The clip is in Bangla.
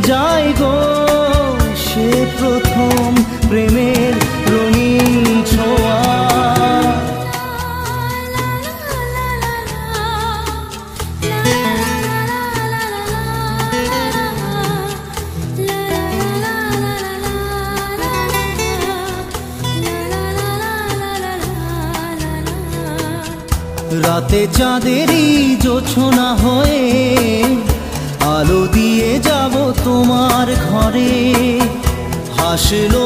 যাই গো সে প্রথম প্রেমের রঙিন ছোঁয়া। রাতে চাঁদেরই জোছনা হয়ে আলো দিয়ে যাব তোমার ঘরে। হাসলো